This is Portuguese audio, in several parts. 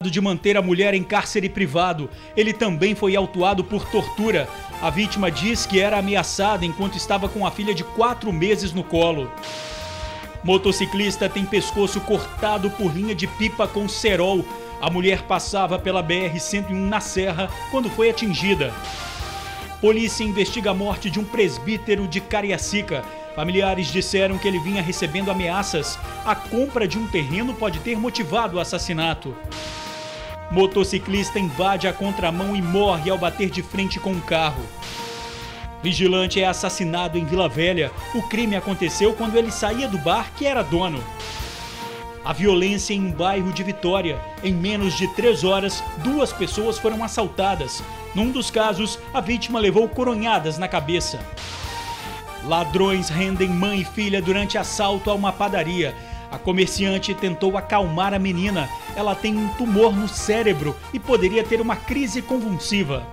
De manter a mulher em cárcere privado. Ele também foi autuado por tortura. A vítima diz que era ameaçada enquanto estava com a filha de 4 meses no colo. Motociclista tem pescoço cortado por linha de pipa com cerol. A mulher passava pela BR-101 na Serra quando foi atingida. Polícia investiga a morte de um presbítero de Cariacica. Familiares disseram que ele vinha recebendo ameaças. A compra de um terreno pode ter motivado o assassinato. Motociclista invade a contramão e morre ao bater de frente com um carro. Vigilante é assassinado em Vila Velha. O crime aconteceu quando ele saía do bar que era dono. A violência em um bairro de Vitória. Em menos de 3 horas, 2 pessoas foram assaltadas. Num dos casos, a vítima levou coronhadas na cabeça. Ladrões rendem mãe e filha durante assalto a uma padaria. A comerciante tentou acalmar a menina. Ela tem um tumor no cérebro e poderia ter uma crise convulsiva.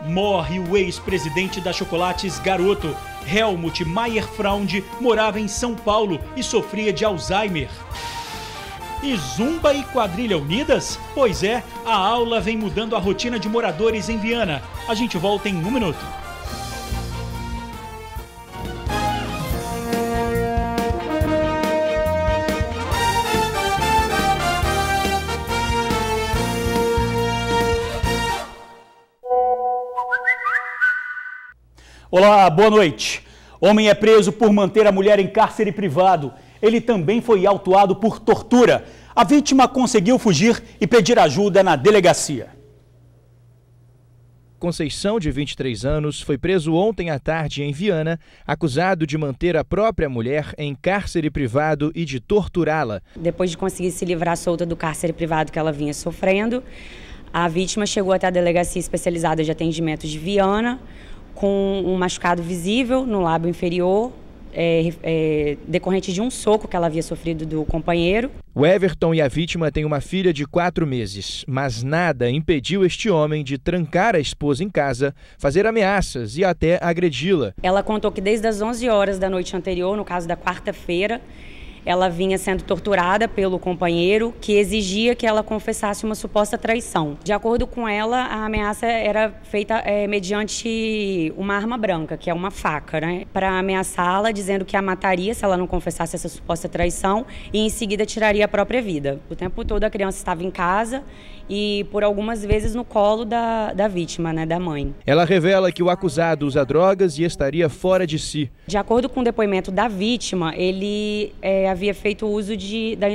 Morre o ex-presidente da Chocolates Garoto. Helmut Meyer-Fraund morava em São Paulo e sofria de Alzheimer. E Zumba e quadrilha unidas? Pois é, a aula vem mudando a rotina de moradores em Viana. A gente volta em 1 minuto. Olá, boa noite. Homem é preso por manter a mulher em cárcere privado. Ele também foi autuado por tortura. A vítima conseguiu fugir e pedir ajuda na delegacia. Conceição, de 23 anos, foi preso ontem à tarde em Viana, acusado de manter a própria mulher em cárcere privado e de torturá-la. Depois de conseguir se livrar solta do cárcere privado que ela vinha sofrendo, a vítima chegou até a delegacia especializada de atendimento de Viana, com um machucado visível no lábio inferior, decorrente de um soco que ela havia sofrido do companheiro. O Everton e a vítima têm uma filha de 4 meses, mas nada impediu este homem de trancar a esposa em casa, fazer ameaças e até agredi-la. Ela contou que desde as 11 horas da noite anterior, no caso da quarta-feira, ela vinha sendo torturada pelo companheiro, que exigia que ela confessasse uma suposta traição. De acordo com ela, a ameaça era feita mediante uma arma branca, que é uma faca, né? Para ameaçá-la, dizendo que a mataria se ela não confessasse essa suposta traição e em seguida tiraria a própria vida. O tempo todo a criança estava em casa e por algumas vezes no colo da vítima, né, da mãe. Ela revela que o acusado usa drogas e estaria fora de si. De acordo com o depoimento da vítima, ele havia feito uso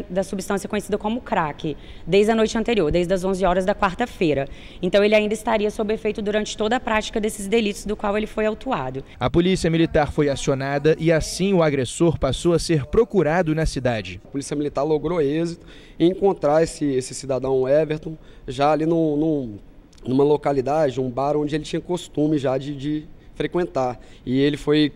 da substância conhecida como crack, desde a noite anterior, desde as 11 horas da quarta-feira. Então ele ainda estaria sob efeito durante toda a prática desses delitos do qual ele foi autuado. A polícia militar foi acionada e assim o agressor passou a ser procurado na cidade. A polícia militar logrou êxito em encontrar esse cidadão Everton já ali numa localidade, um bar onde ele tinha costume já de frequentar. E ele foi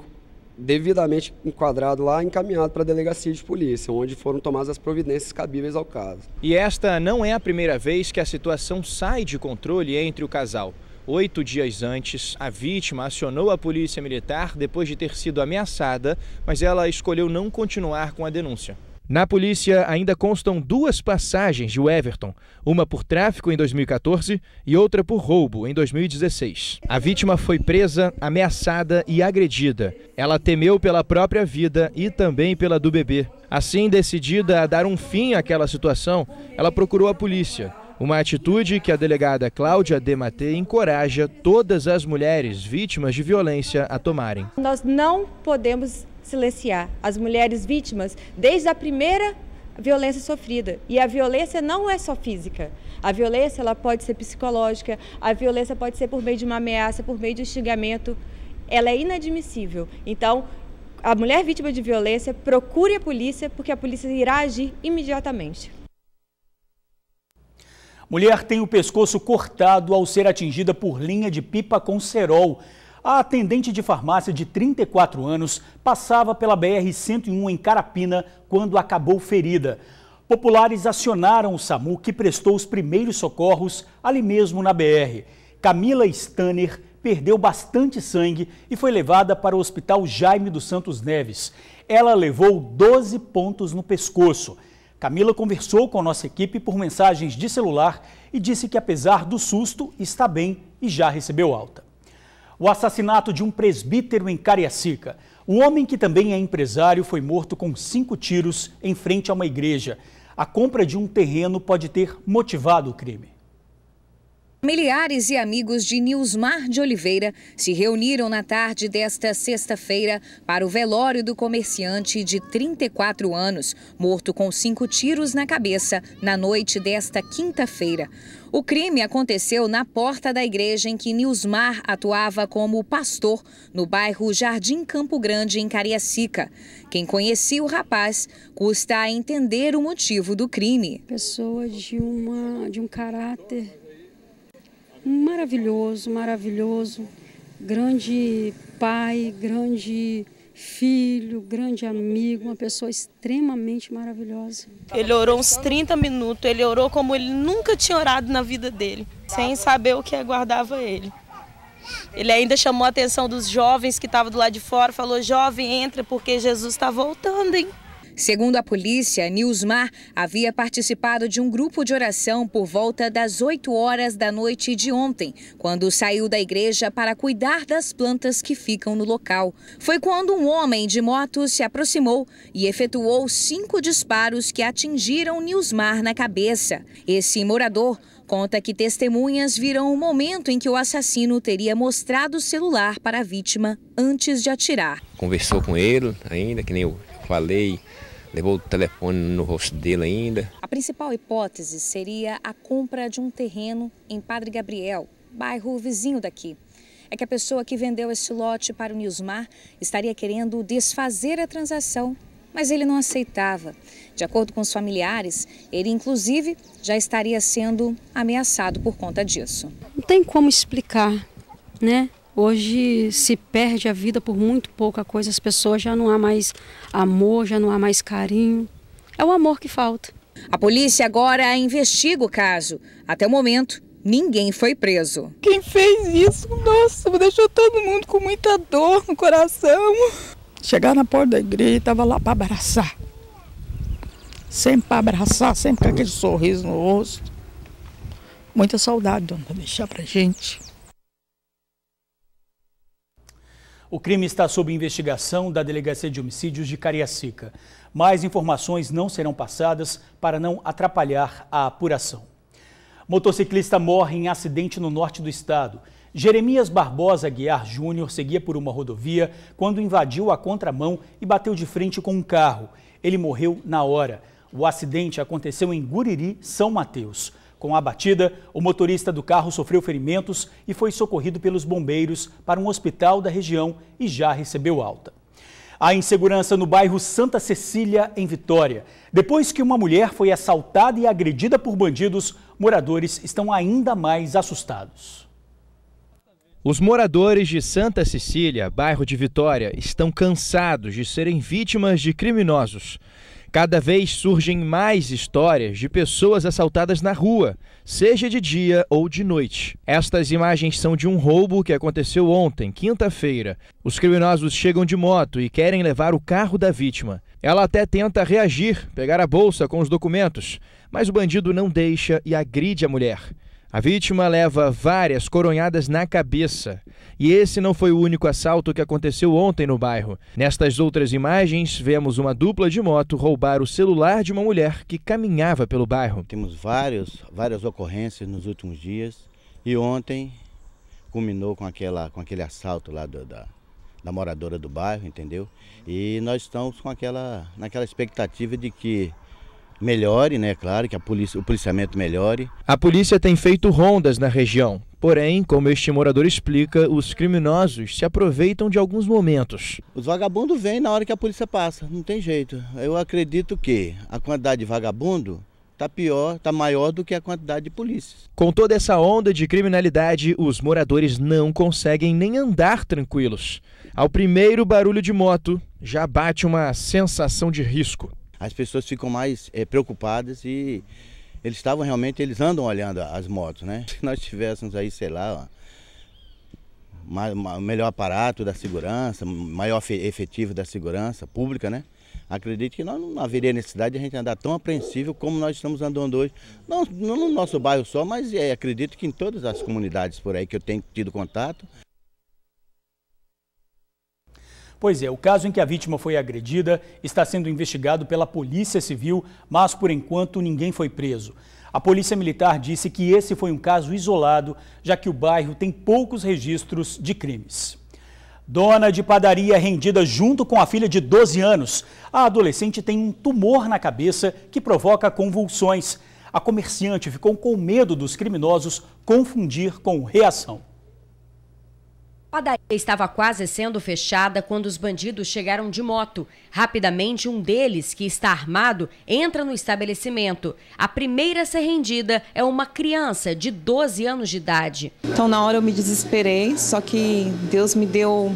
devidamente enquadrado lá, encaminhado para a delegacia de polícia, onde foram tomadas as providências cabíveis ao caso. E esta não é a primeira vez que a situação sai de controle entre o casal. 8 dias antes, a vítima acionou a polícia militar depois de ter sido ameaçada, mas ela escolheu não continuar com a denúncia. Na polícia ainda constam 2 passagens de Everton, uma por tráfico em 2014 e outra por roubo em 2016. A vítima foi presa, ameaçada e agredida. Ela temeu pela própria vida e também pela do bebê. Assim, decidida a dar um fim àquela situação, ela procurou a polícia. Uma atitude que a delegada Cláudia Dematê encoraja todas as mulheres vítimas de violência a tomarem. Nós não podemos silenciar as mulheres vítimas desde a primeira violência sofrida. E a violência não é só física. A violência ela pode ser psicológica, a violência pode ser por meio de uma ameaça, por meio de um xingamento. Ela é inadmissível. Então, a mulher vítima de violência procure a polícia, porque a polícia irá agir imediatamente. Mulher tem o pescoço cortado ao ser atingida por linha de pipa com cerol. A atendente de farmácia de 34 anos passava pela BR-101 em Carapina quando acabou ferida. Populares acionaram o SAMU, que prestou os primeiros socorros ali mesmo na BR. Camila Stanner perdeu bastante sangue e foi levada para o Hospital Jaime dos Santos Neves. Ela levou 12 pontos no pescoço. Camila conversou com a nossa equipe por mensagens de celular e disse que, apesar do susto, está bem e já recebeu alta. O assassinato de um presbítero em Cariacica. O homem, que também é empresário, foi morto com 5 tiros em frente a uma igreja. A compra de um terreno pode ter motivado o crime. Familiares e amigos de Nilsmar de Oliveira se reuniram na tarde desta sexta-feira para o velório do comerciante de 34 anos, morto com 5 tiros na cabeça na noite desta quinta-feira. O crime aconteceu na porta da igreja em que Nilsmar atuava como pastor, no bairro Jardim Campo Grande, em Cariacica. Quem conhecia o rapaz custa a entender o motivo do crime. Pessoa de um caráter maravilhoso, maravilhoso, grande pai, grande filho, grande amigo, uma pessoa extremamente maravilhosa. Ele orou uns 30 minutos, ele orou como ele nunca tinha orado na vida dele, sem saber o que aguardava ele. Ele ainda chamou a atenção dos jovens que estavam do lado de fora, falou: jovem, entra porque Jesus está voltando, hein? Segundo a polícia, Nilsmar havia participado de um grupo de oração por volta das 8 horas da noite de ontem, quando saiu da igreja para cuidar das plantas que ficam no local. Foi quando um homem de moto se aproximou e efetuou 5 disparos que atingiram Nilsmar na cabeça. Esse morador conta que testemunhas viram o momento em que o assassino teria mostrado o celular para a vítima antes de atirar. Conversou com ele ainda, que nem eu falei. Levou o telefone no rosto dele ainda. A principal hipótese seria a compra de um terreno em Padre Gabriel, bairro vizinho daqui. É que a pessoa que vendeu esse lote para o Nilsmar estaria querendo desfazer a transação, mas ele não aceitava. De acordo com os familiares, ele inclusive já estaria sendo ameaçado por conta disso. Não tem como explicar, né? Hoje se perde a vida por muito pouca coisa, as pessoas já não há mais amor, já não há mais carinho. É o amor que falta. A polícia agora investiga o caso. Até o momento, ninguém foi preso. Quem fez isso, nossa, deixou todo mundo com muita dor no coração. Chegar na porta da igreja, estava lá para abraçar. Sempre para abraçar, sempre com aquele sorriso no rosto. Muita saudade, dona, deixar pra gente. O crime está sob investigação da Delegacia de Homicídios de Cariacica. Mais informações não serão passadas para não atrapalhar a apuração. Motociclista morre em acidente no norte do estado. Jeremias Barbosa Aguiar Júnior seguia por uma rodovia quando invadiu a contramão e bateu de frente com um carro. Ele morreu na hora. O acidente aconteceu em Guriri, São Mateus. Com a batida, o motorista do carro sofreu ferimentos e foi socorrido pelos bombeiros para um hospital da região e já recebeu alta. Há insegurança no bairro Santa Cecília, em Vitória. Depois que uma mulher foi assaltada e agredida por bandidos, moradores estão ainda mais assustados. Os moradores de Santa Cecília, bairro de Vitória, estão cansados de serem vítimas de criminosos. Cada vez surgem mais histórias de pessoas assaltadas na rua, seja de dia ou de noite. Estas imagens são de um roubo que aconteceu ontem, quinta-feira. Os criminosos chegam de moto e querem levar o carro da vítima. Ela até tenta reagir, pegar a bolsa com os documentos, mas o bandido não deixa e agride a mulher. A vítima leva várias coronhadas na cabeça. E esse não foi o único assalto que aconteceu ontem no bairro. Nestas outras imagens, vemos uma dupla de moto roubar o celular de uma mulher que caminhava pelo bairro. Temos várias ocorrências nos últimos dias e ontem culminou com aquele assalto lá da moradora do bairro, entendeu? E nós estamos naquela expectativa de que melhore, né? Claro, que o policiamento melhore. A polícia tem feito rondas na região. Porém, como este morador explica, os criminosos se aproveitam de alguns momentos. Os vagabundos vêm na hora que a polícia passa, não tem jeito. Eu acredito que a quantidade de vagabundo está maior do que a quantidade de polícias. Com toda essa onda de criminalidade, os moradores não conseguem nem andar tranquilos. Ao primeiro barulho de moto, já bate uma sensação de risco. As pessoas ficam mais preocupadas e eles andam olhando as motos, né? Se nós tivéssemos aí, sei lá, melhor aparato da segurança, maior efetivo da segurança pública, né? Acredito que não haveria necessidade de a gente andar tão apreensível como nós estamos andando hoje. Não no nosso bairro só, mas acredito que em todas as comunidades por aí que eu tenho tido contato. Pois é, o caso em que a vítima foi agredida está sendo investigado pela Polícia Civil, mas por enquanto ninguém foi preso. A Polícia Militar disse que esse foi um caso isolado, já que o bairro tem poucos registros de crimes. Dona de padaria rendida junto com a filha de 12 anos. A adolescente tem um tumor na cabeça que provoca convulsões. A comerciante ficou com medo dos criminosos confundir com reação. A padaria estava quase sendo fechada quando os bandidos chegaram de moto. Rapidamente, um deles, que está armado, entra no estabelecimento. A primeira a ser rendida é uma criança de 12 anos de idade. Então, na hora eu me desesperei, só que Deus me deu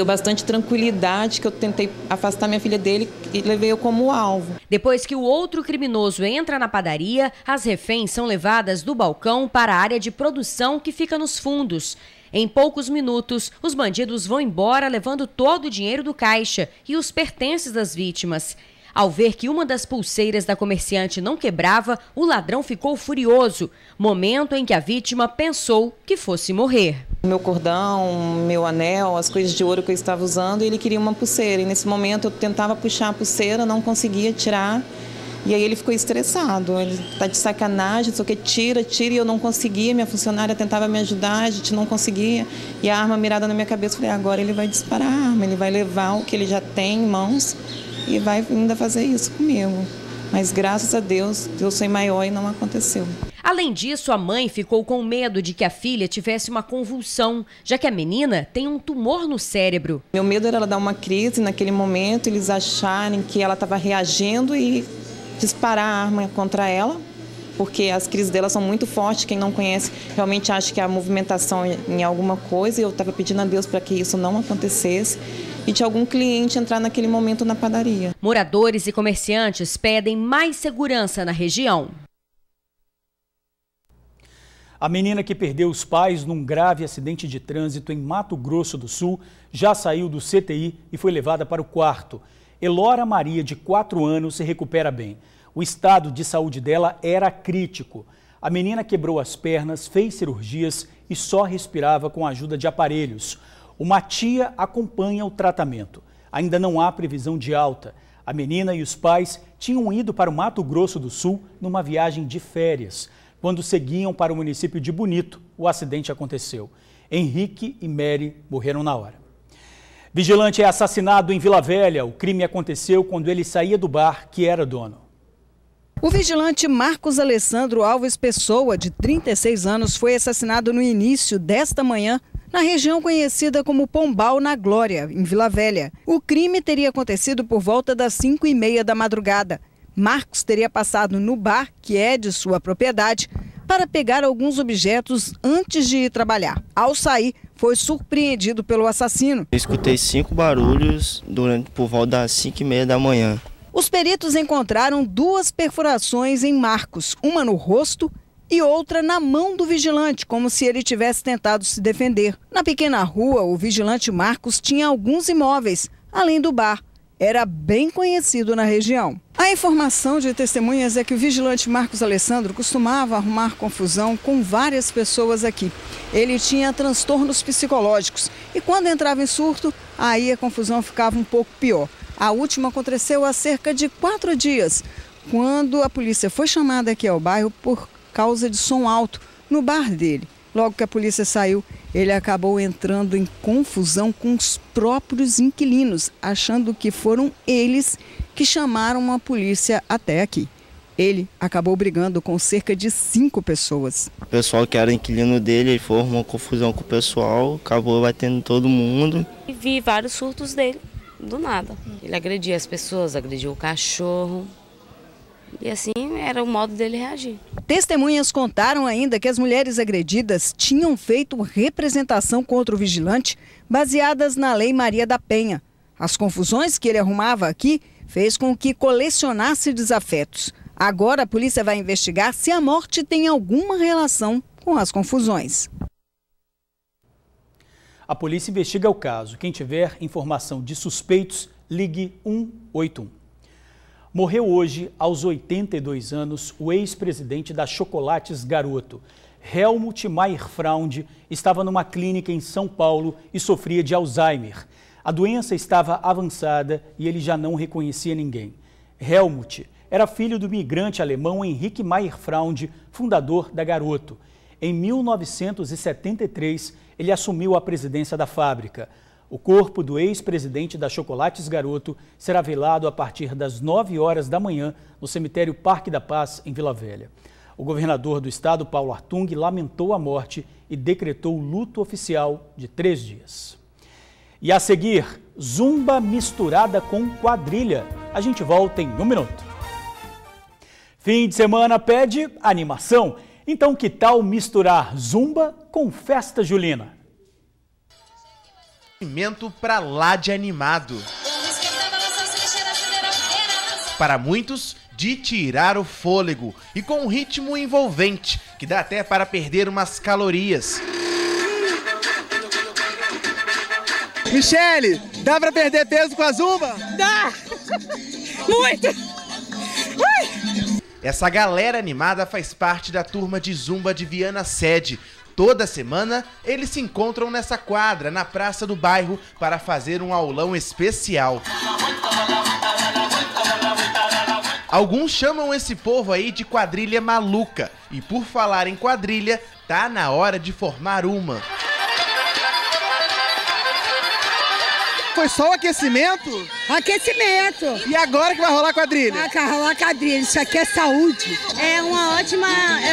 bastante tranquilidade, que eu tentei afastar minha filha dele e levei eu como alvo. Depois que o outro criminoso entra na padaria, as reféns são levadas do balcão para a área de produção que fica nos fundos. Em poucos minutos, os bandidos vão embora levando todo o dinheiro do caixa e os pertences das vítimas. Ao ver que uma das pulseiras da comerciante não quebrava, o ladrão ficou furioso, momento em que a vítima pensou que fosse morrer. Meu cordão, meu anel, as coisas de ouro que eu estava usando, ele queria uma pulseira. E nesse momento eu tentava puxar a pulseira, não conseguia tirar. E aí ele ficou estressado, ele tá de sacanagem, só que tira, e eu não conseguia, minha funcionária tentava me ajudar, a gente não conseguia. E a arma mirada na minha cabeça, eu falei, agora ele vai disparar a arma, ele vai levar o que ele já tem em mãos e vai ainda fazer isso comigo. Mas graças a Deus, eu sou maior e não aconteceu. Além disso, a mãe ficou com medo de que a filha tivesse uma convulsão, já que a menina tem um tumor no cérebro. Meu medo era ela dar uma crise naquele momento, eles acharem que ela estava reagindo e disparar a arma contra ela, porque as crises dela são muito fortes. Quem não conhece realmente acha que a movimentação em alguma coisa, e eu estava pedindo a Deus para que isso não acontecesse e de algum cliente entrar naquele momento na padaria. Moradores e comerciantes pedem mais segurança na região. A menina que perdeu os pais num grave acidente de trânsito em Mato Grosso do Sul já saiu do CTI e foi levada para o quarto. Elora Maria, de 4 anos, se recupera bem. O estado de saúde dela era crítico. A menina quebrou as pernas, fez cirurgias e só respirava com a ajuda de aparelhos. Uma tia acompanha o tratamento. Ainda não há previsão de alta. A menina e os pais tinham ido para o Mato Grosso do Sul numa viagem de férias. Quando seguiam para o município de Bonito, o acidente aconteceu. Henrique e Mary morreram na hora. Vigilante é assassinado em Vila Velha. O crime aconteceu quando ele saía do bar que era dono. O vigilante Marcos Alessandro Alves Pessoa, de 36 anos, foi assassinado no início desta manhã na região conhecida como Pombal, na Glória, em Vila Velha. O crime teria acontecido por volta das 5h30 da madrugada. Marcos teria passado no bar, que é de sua propriedade, para pegar alguns objetos antes de ir trabalhar. Ao sair, foi surpreendido pelo assassino. Eu escutei 5 barulhos por volta das 5h30 da manhã. Os peritos encontraram 2 perfurações em Marcos, uma no rosto e outra na mão do vigilante, como se ele tivesse tentado se defender. Na pequena rua, o vigilante Marcos tinha alguns imóveis, além do bar. Era bem conhecido na região. A informação de testemunhas é que o vigilante Marcos Alessandro costumava arrumar confusão com várias pessoas aqui. Ele tinha transtornos psicológicos e quando entrava em surto, aí a confusão ficava um pouco pior. A última aconteceu há cerca de 4 dias, quando a polícia foi chamada aqui ao bairro por causa de som alto no bar dele. Logo que a polícia saiu, ele acabou entrando em confusão com os próprios inquilinos, achando que foram eles que chamaram a polícia até aqui. Ele acabou brigando com cerca de 5 pessoas. O pessoal que era inquilino dele, ele formou uma confusão com o pessoal, acabou batendo todo mundo. E vi vários surtos dele, do nada. Ele agredia as pessoas, agrediu o cachorro. E assim era o modo dele reagir. Testemunhas contaram ainda que as mulheres agredidas tinham feito representação contra o vigilante baseadas na Lei Maria da Penha. As confusões que ele arrumava aqui fez com que colecionasse desafetos. Agora a polícia vai investigar se a morte tem alguma relação com as confusões. A polícia investiga o caso. Quem tiver informação de suspeitos ligue 181. Morreu hoje, aos 82 anos, o ex-presidente da Chocolates Garoto. Helmut Meyer-Fraund estava numa clínica em São Paulo e sofria de Alzheimer. A doença estava avançada e ele já não reconhecia ninguém. Helmut era filho do migrante alemão Henrique Meyer-Fraund, fundador da Garoto. Em 1973, ele assumiu a presidência da fábrica. O corpo do ex-presidente da Chocolates Garoto será velado a partir das 9 horas da manhã no cemitério Parque da Paz, em Vila Velha. O governador do estado, Paulo Artung, lamentou a morte e decretou luto oficial de 3 dias. E a seguir, zumba misturada com quadrilha. A gente volta em 1 minuto. Fim de semana pede animação. Então que tal misturar zumba com festa julina? Pra lá de animado. Para muitos, de tirar o fôlego e com um ritmo envolvente, que dá até para perder umas calorias. Michele, dá para perder peso com a zumba? Dá! Muito! Ui! Essa galera animada faz parte da turma de zumba de Viana Sede. Toda semana, eles se encontram nessa quadra, na praça do bairro, para fazer um aulão especial. Alguns chamam esse povo aí de quadrilha maluca. E por falar em quadrilha, tá na hora de formar uma. Foi só o aquecimento? Aquecimento. E agora que vai rolar quadrilha? Vai rolar quadrilha, isso aqui é saúde. É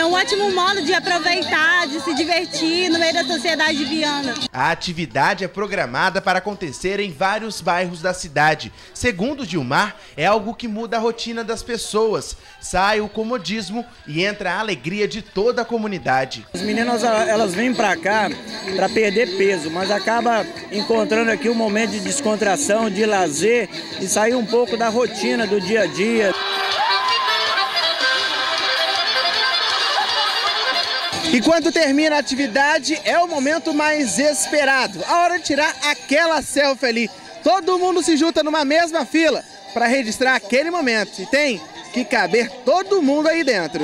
um ótimo modo de aproveitar, de se divertir no meio da sociedade de Viana. A atividade é programada para acontecer em vários bairros da cidade. Segundo Gilmar, é algo que muda a rotina das pessoas. Sai o comodismo e entra a alegria de toda a comunidade. As meninas, elas vêm pra cá para perder peso, mas acaba encontrando aqui um momento de descontração, de lazer e sair um pouco da rotina do dia a dia. E quando termina a atividade, é o momento mais esperado, a hora de tirar aquela selfie ali. Todo mundo se junta numa mesma fila para registrar aquele momento. E tem que caber todo mundo aí dentro.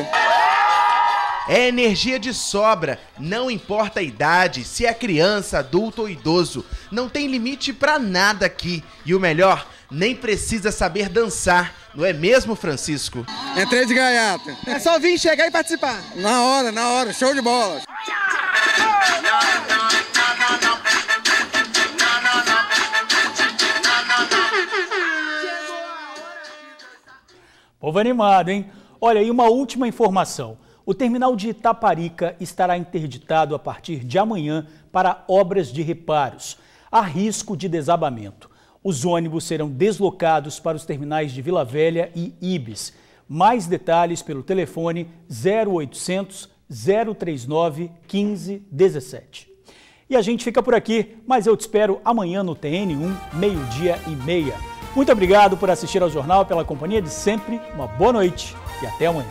É energia de sobra, não importa a idade, se é criança, adulto ou idoso. Não tem limite pra nada aqui. E o melhor, nem precisa saber dançar. Não é mesmo, Francisco? Entrei de gaiata. É só vir, chegar e participar. Na hora, show de bola. Povo animado, hein? Olha, e uma última informação. O terminal de Itaparica estará interditado a partir de amanhã para obras de reparos. Há risco de desabamento. Os ônibus serão deslocados para os terminais de Vila Velha e Ibis. Mais detalhes pelo telefone 0800 039 1517. E a gente fica por aqui, mas eu te espero amanhã no TN1, 12:30. Muito obrigado por assistir ao jornal, pela companhia de sempre. Uma boa noite e até amanhã.